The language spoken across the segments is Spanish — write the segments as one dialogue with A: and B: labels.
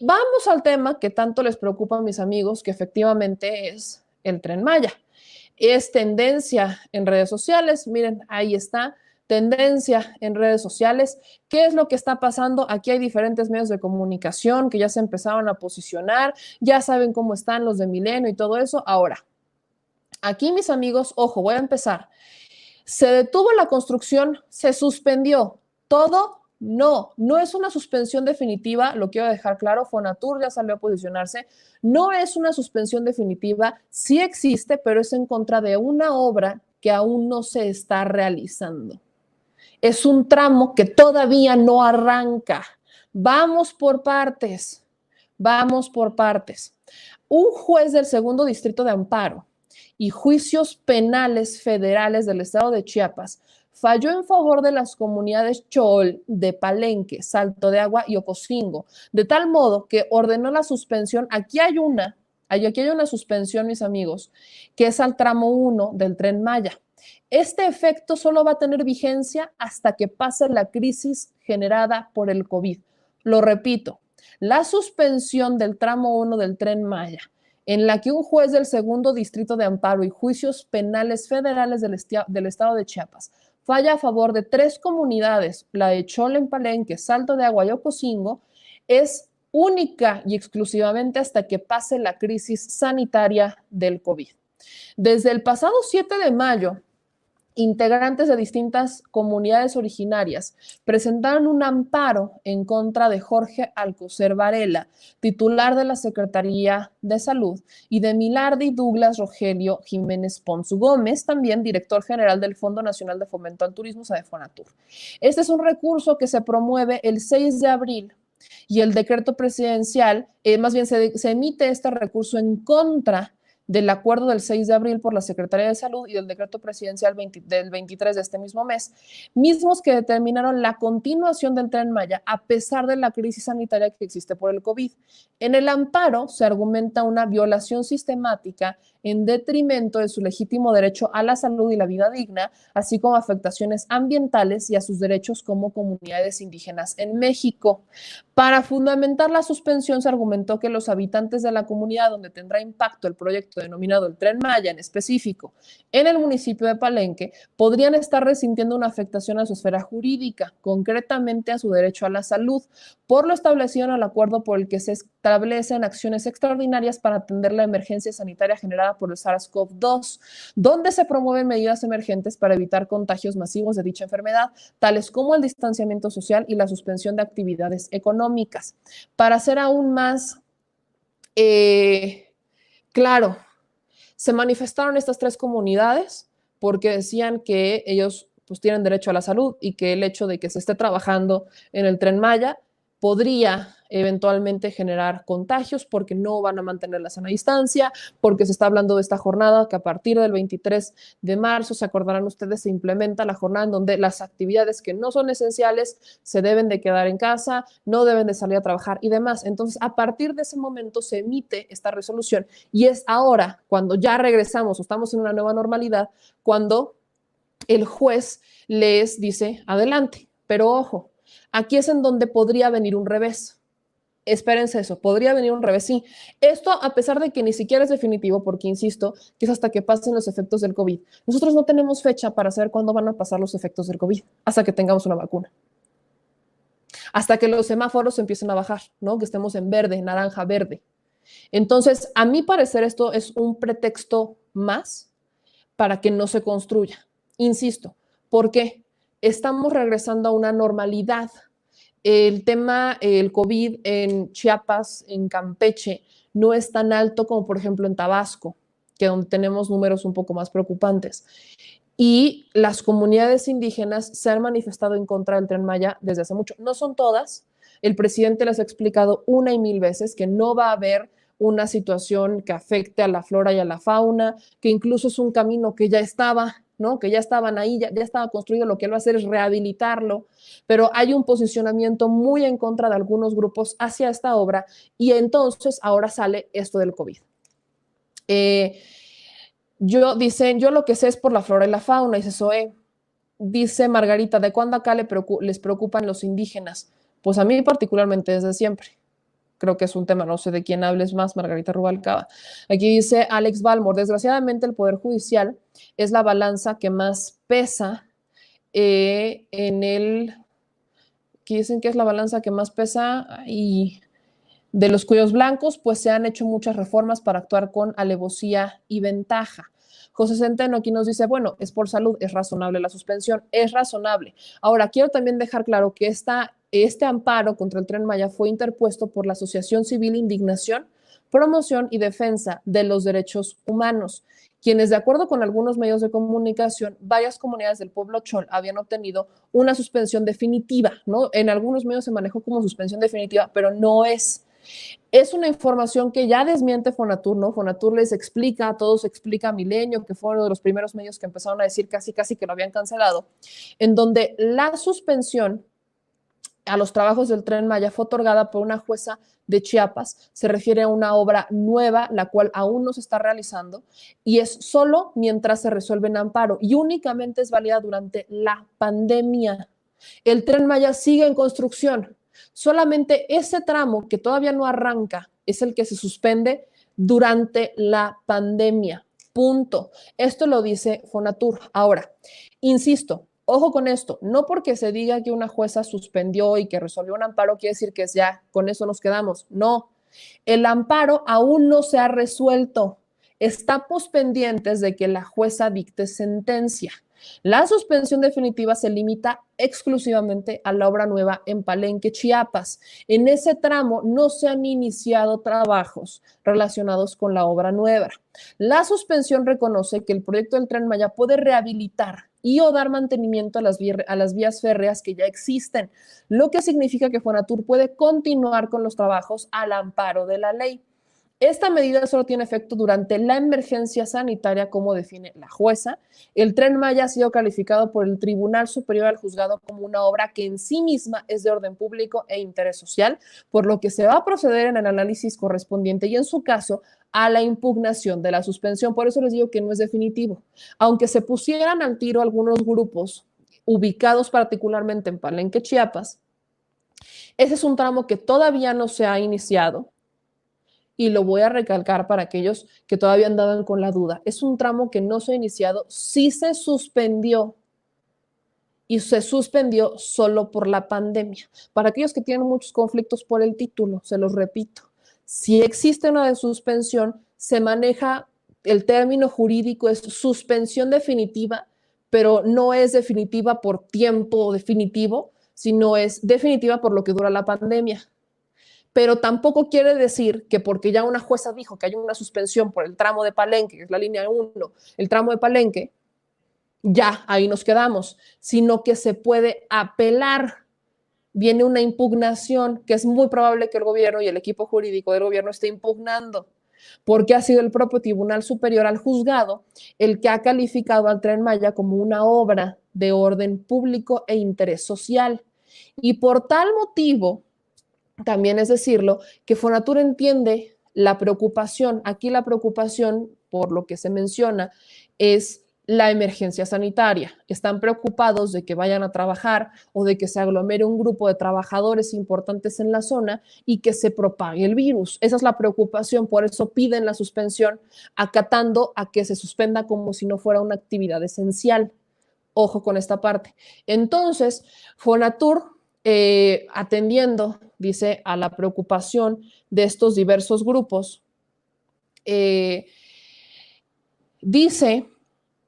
A: vamos al tema que tanto les preocupa a mis amigos, que efectivamente es el Tren Maya. Es tendencia en redes sociales, miren, ahí está, tendencia en redes sociales. ¿Qué es lo que está pasando? Aquí hay diferentes medios de comunicación que ya se empezaron a posicionar, ya saben cómo están los de Milenio y todo eso. Ahora, aquí mis amigos, ojo, voy a empezar. Se detuvo la construcción, se suspendió todo. No, no es una suspensión definitiva, lo quiero dejar claro, Fonatur ya salió a posicionarse, no es una suspensión definitiva, sí existe, pero es en contra de una obra que aún no se está realizando. Es un tramo que todavía no arranca. Vamos por partes, vamos por partes. Un juez del segundo distrito de amparo y juicios penales federales del estado de Chiapas falló en favor de las comunidades Chol de Palenque, Salto de Agua y Ocosingo, de tal modo que ordenó la suspensión. Aquí hay una suspensión, mis amigos, que es al tramo 1 del Tren Maya. Este efecto solo va a tener vigencia hasta que pase la crisis generada por el COVID. Lo repito, la suspensión del tramo 1 del Tren Maya, en la que un juez del segundo distrito de amparo y juicios penales federales del estado de Chiapas falla a favor de 3 comunidades, la de Chol en Palenque, Salto de Agua y Ocosingo, es única y exclusivamente hasta que pase la crisis sanitaria del COVID. Desde el pasado 7 de mayo, integrantes de distintas comunidades originarias presentaron un amparo en contra de Jorge Alcocer Varela, titular de la Secretaría de Salud, y de Milardi Douglas Rogelio Jiménez Pons Gómez, también director general del Fondo Nacional de Fomento al Turismo, Fonatur. Este es un recurso que se promueve el 6 de abril y el decreto presidencial, más bien se emite este recurso en contra del acuerdo del 6 de abril por la Secretaría de Salud y del decreto presidencial del 23 de este mismo mes, mismos que determinaron la continuación del Tren Maya a pesar de la crisis sanitaria que existe por el COVID. En el amparo se argumenta una violación sistemática en detrimento de su legítimo derecho a la salud y la vida digna, así como afectaciones ambientales y a sus derechos como comunidades indígenas en México. Para fundamentar la suspensión se argumentó que los habitantes de la comunidad donde tendrá impacto el proyecto denominado el Tren Maya en específico en el municipio de Palenque podrían estar resintiendo una afectación a su esfera jurídica, concretamente a su derecho a la salud, por lo establecido en el acuerdo por el que se establecen acciones extraordinarias para atender la emergencia sanitaria generada por el SARS-CoV-2, donde se promueven medidas emergentes para evitar contagios masivos de dicha enfermedad, tales como el distanciamiento social y la suspensión de actividades económicas. Para ser aún más claro, se manifestaron estas 3 comunidades porque decían que ellos pues tienen derecho a la salud y que el hecho de que se esté trabajando en el Tren Maya podría eventualmente generar contagios porque no van a mantener la sana distancia, porque se está hablando de esta jornada que a partir del 23 de marzo, se acordarán ustedes, se implementa la jornada en donde las actividades que no son esenciales se deben de quedar en casa, no deben de salir a trabajar y demás. Entonces, a partir de ese momento se emite esta resolución y es ahora, cuando ya regresamos o estamos en una nueva normalidad, cuando el juez les dice adelante. Pero ojo, aquí es en donde podría venir un revés. Espérense eso, podría venir un revés, sí. Esto a pesar de que ni siquiera es definitivo, porque insisto, que es hasta que pasen los efectos del COVID. Nosotros no tenemos fecha para saber cuándo van a pasar los efectos del COVID, hasta que tengamos una vacuna. Hasta que los semáforos empiecen a bajar, ¿no? Que estemos en verde, naranja, verde. Entonces, a mi parecer, esto es un pretexto más para que no se construya. Insisto, ¿por qué? Estamos regresando a una normalidad. El tema, el COVID en Chiapas, en Campeche, no es tan alto como, por ejemplo, en Tabasco, que donde tenemos números un poco más preocupantes. Y las comunidades indígenas se han manifestado en contra del Tren Maya desde hace mucho. No son todas. El presidente les ha explicado una y mil veces que no va a haber una situación que afecte a la flora y a la fauna, que incluso es un camino que ya estaba, ¿no? Que ya estaban ahí, ya estaba construido, lo que él va a hacer es rehabilitarlo, pero hay un posicionamiento muy en contra de algunos grupos hacia esta obra y entonces ahora sale esto del COVID. Yo lo que sé es por la flora y la fauna, dice Zoe. Dice Margarita, ¿de cuándo acá les preocupan los indígenas? Pues a mí particularmente desde siempre. creo que es un tema, no sé de quién hables más, Margarita Rubalcaba. Aquí dice Alex Balmor, desgraciadamente el Poder Judicial es la balanza que más pesa en el, aquí dicen que es la balanza que más pesa y de los cuyos blancos, pues se han hecho muchas reformas para actuar con alevosía y ventaja. José Centeno aquí nos dice, bueno, es por salud, es razonable la suspensión, es razonable. Ahora, quiero también dejar claro que este amparo contra el Tren Maya fue interpuesto por la Asociación Civil Indignación, Promoción y Defensa de los Derechos Humanos, quienes, de acuerdo con algunos medios de comunicación, varias comunidades del pueblo Chol habían obtenido una suspensión definitiva, ¿no? En algunos medios se manejó como suspensión definitiva, pero no es. Es una información que ya desmiente Fonatur, ¿no? Fonatur les explica, a todos explica a Milenio, que fue uno de los primeros medios que empezaron a decir casi que lo habían cancelado, en donde la suspensión a los trabajos del Tren Maya fue otorgada por una jueza de Chiapas. Se refiere a una obra nueva, la cual aún no se está realizando, y es solo mientras se resuelve en amparo y únicamente es válida durante la pandemia. El Tren Maya sigue en construcción. Solamente ese tramo que todavía no arranca es el que se suspende durante la pandemia. Punto. Esto lo dice Fonatur. Ahora, insisto, ojo con esto, no porque se diga que una jueza suspendió y que resolvió un amparo, quiere decir que ya con eso nos quedamos. No, el amparo aún no se ha resuelto. Estamos pendientes de que la jueza dicte sentencia. La suspensión definitiva se limita exclusivamente a la obra nueva en Palenque, Chiapas. En ese tramo no se han iniciado trabajos relacionados con la obra nueva. La suspensión reconoce que el proyecto del Tren Maya puede rehabilitar y o dar mantenimiento a las vías férreas que ya existen, lo que significa que Fonatur puede continuar con los trabajos al amparo de la ley. Esta medida solo tiene efecto durante la emergencia sanitaria, como define la jueza. El Tren Maya ha sido calificado por el Tribunal Superior al Juzgado como una obra que en sí misma es de orden público e interés social, por lo que se va a proceder en el análisis correspondiente y, en su caso, a la impugnación de la suspensión. Por eso les digo que no es definitivo. Aunque se pusieran al tiro algunos grupos ubicados particularmente en Palenque, Chiapas, ese es un tramo que todavía no se ha iniciado. Y lo voy a recalcar para aquellos que todavía andaban con la duda. Es un tramo que no se ha iniciado, sí se suspendió y se suspendió solo por la pandemia. Para aquellos que tienen muchos conflictos por el título, se los repito, si existe una de suspensión, se maneja, el término jurídico es suspensión definitiva, pero no es definitiva por tiempo definitivo, sino es definitiva por lo que dura la pandemia. Pero tampoco quiere decir que porque ya una jueza dijo que hay una suspensión por el tramo de Palenque, que es la línea 1, el tramo de Palenque, ya ahí nos quedamos, sino que se puede apelar. Viene una impugnación que es muy probable que el gobierno y el equipo jurídico del gobierno esté impugnando, porque ha sido el propio Tribunal Superior al Juzgado el que ha calificado al Tren Maya como una obra de orden público e interés social. Y por tal motivo, también es decirlo, que Fonatur entiende la preocupación. Aquí la preocupación, por lo que se menciona, es la emergencia sanitaria. Están preocupados de que vayan a trabajar o de que se aglomere un grupo de trabajadores importantes en la zona y que se propague el virus. Esa es la preocupación, por eso piden la suspensión, acatando a que se suspenda como si no fuera una actividad esencial. Ojo con esta parte. Entonces, Fonatur, atendiendo, dice, a la preocupación de estos diversos grupos, dice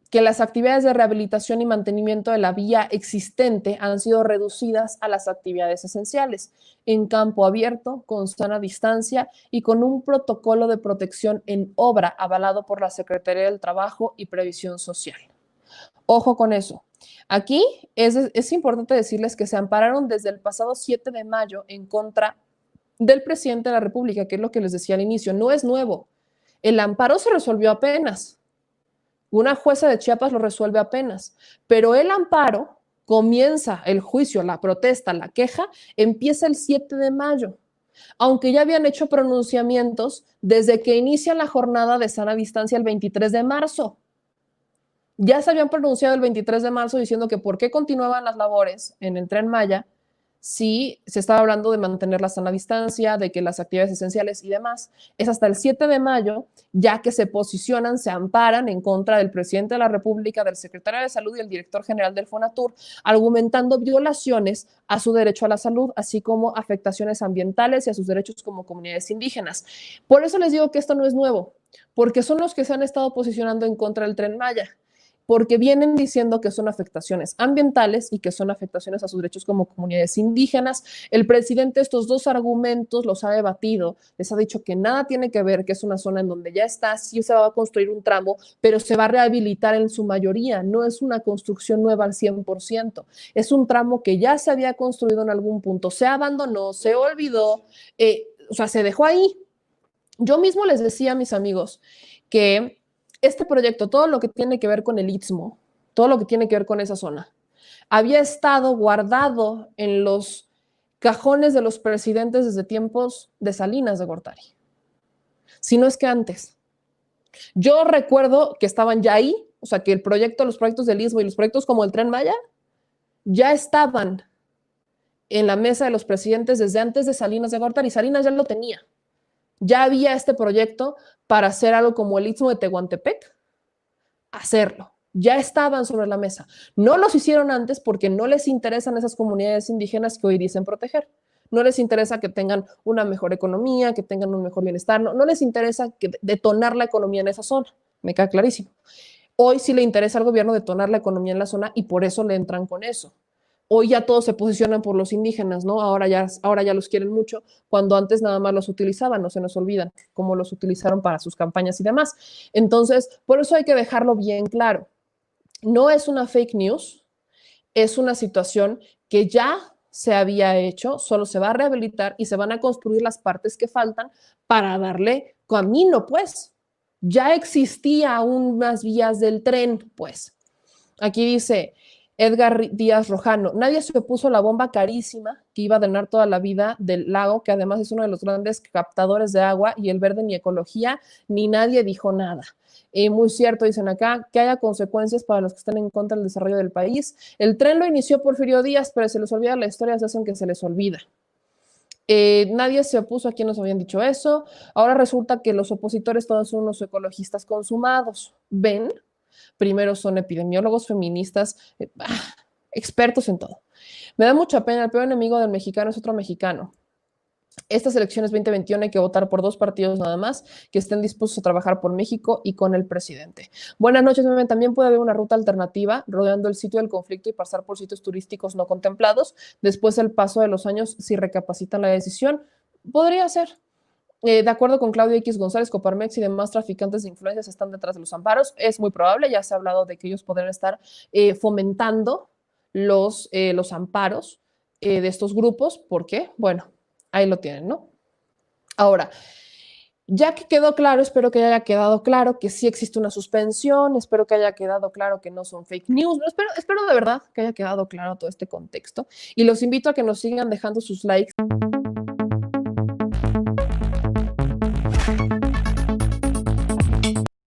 A: que las actividades de rehabilitación y mantenimiento de la vía existente han sido reducidas a las actividades esenciales, en campo abierto, con sana distancia y con un protocolo de protección en obra avalado por la Secretaría del Trabajo y Previsión Social. Ojo con eso. Aquí es importante decirles que se ampararon desde el pasado 7 de mayo en contra del presidente de la República, que es lo que les decía al inicio. No es nuevo. El amparo se resolvió apenas. Una jueza de Chiapas lo resuelve apenas. Pero el amparo comienza, el juicio, la protesta, la queja, empieza el 7 de mayo. Aunque ya habían hecho pronunciamientos desde que inicia la jornada de sana distancia el 23 de marzo. Ya se habían pronunciado el 23 de marzo diciendo que por qué continuaban las labores en el Tren Maya si se estaba hablando de mantener la sana distancia, de que las actividades esenciales y demás. Es hasta el 7 de mayo, ya que se posicionan, se amparan en contra del presidente de la República, del secretario de Salud y el director general del Fonatur, argumentando violaciones a su derecho a la salud, así como afectaciones ambientales y a sus derechos como comunidades indígenas. Por eso les digo que esto no es nuevo, porque son los que se han estado posicionando en contra del Tren Maya, porque vienen diciendo que son afectaciones ambientales y que son afectaciones a sus derechos como comunidades indígenas. El presidente estos dos argumentos los ha debatido, les ha dicho que nada tiene que ver, que es una zona en donde ya está, sí se va a construir un tramo, pero se va a rehabilitar en su mayoría, no es una construcción nueva al 100%, es un tramo que ya se había construido en algún punto, se abandonó, se olvidó, o sea, se dejó ahí. Yo mismo les decía a mis amigos que este proyecto, todo lo que tiene que ver con el Istmo, todo lo que tiene que ver con esa zona, había estado guardado en los cajones de los presidentes desde tiempos de Salinas de Gortari. Si no es que antes. Yo recuerdo que estaban ya ahí, o sea, que el proyecto, los proyectos del Istmo y los proyectos como el Tren Maya ya estaban en la mesa de los presidentes desde antes de Salinas de Gortari. Salinas ya lo tenía. Ya había este proyecto para hacer algo como el Istmo de Tehuantepec, hacerlo. Ya estaban sobre la mesa. No los hicieron antes porque no les interesan esas comunidades indígenas que hoy dicen proteger. No les interesa que tengan una mejor economía, que tengan un mejor bienestar. No les interesa detonar la economía en esa zona. Me queda clarísimo. Hoy sí le interesa al gobierno detonar la economía en la zona y por eso le entran con eso. Hoy ya todos se posicionan por los indígenas, ¿no? Ahora ya los quieren mucho, cuando antes nada más los utilizaban, no se nos olvidan, cómo los utilizaron para sus campañas y demás. Entonces, por eso hay que dejarlo bien claro. No es una fake news, es una situación que ya se había hecho, solo se va a rehabilitar y se van a construir las partes que faltan para darle camino, pues. Ya existía aún más vías del tren, pues. Aquí dice Edgar Díaz Rojano, nadie se opuso a la bomba carísima que iba a drenar toda la vida del lago, que además es uno de los grandes captadores de agua, y el verde ni ecología, ni nadie dijo nada. Muy cierto, dicen acá, que haya consecuencias para los que están en contra del desarrollo del país. El tren lo inició Porfirio Díaz, pero se les olvida la historia, se hacen que se les olvida. Nadie se opuso a quienes habían dicho eso. Ahora resulta que los opositores todos son unos ecologistas consumados. ¿Ven? Primero son epidemiólogos, feministas, expertos en todo. Me da mucha pena, el peor enemigo del mexicano es otro mexicano. Estas elecciones 2021 hay que votar por 2 partidos nada más que estén dispuestos a trabajar por México y con el presidente. Buenas noches, Meme. También puede haber una ruta alternativa rodeando el sitio del conflicto y pasar por sitios turísticos no contemplados. Después del paso de los años, si recapacitan la decisión, podría ser. De acuerdo con Claudio X González, Coparmex y demás traficantes de influencias están detrás de los amparos. Es muy probable, ya se ha hablado de que ellos podrían estar fomentando los amparos de estos grupos. ¿Por qué? Bueno, ahí lo tienen, ¿no? Ahora, ya que quedó claro, espero que haya quedado claro que sí existe una suspensión, espero que haya quedado claro que no son fake news, no, espero de verdad que haya quedado claro todo este contexto y los invito a que nos sigan dejando sus likes.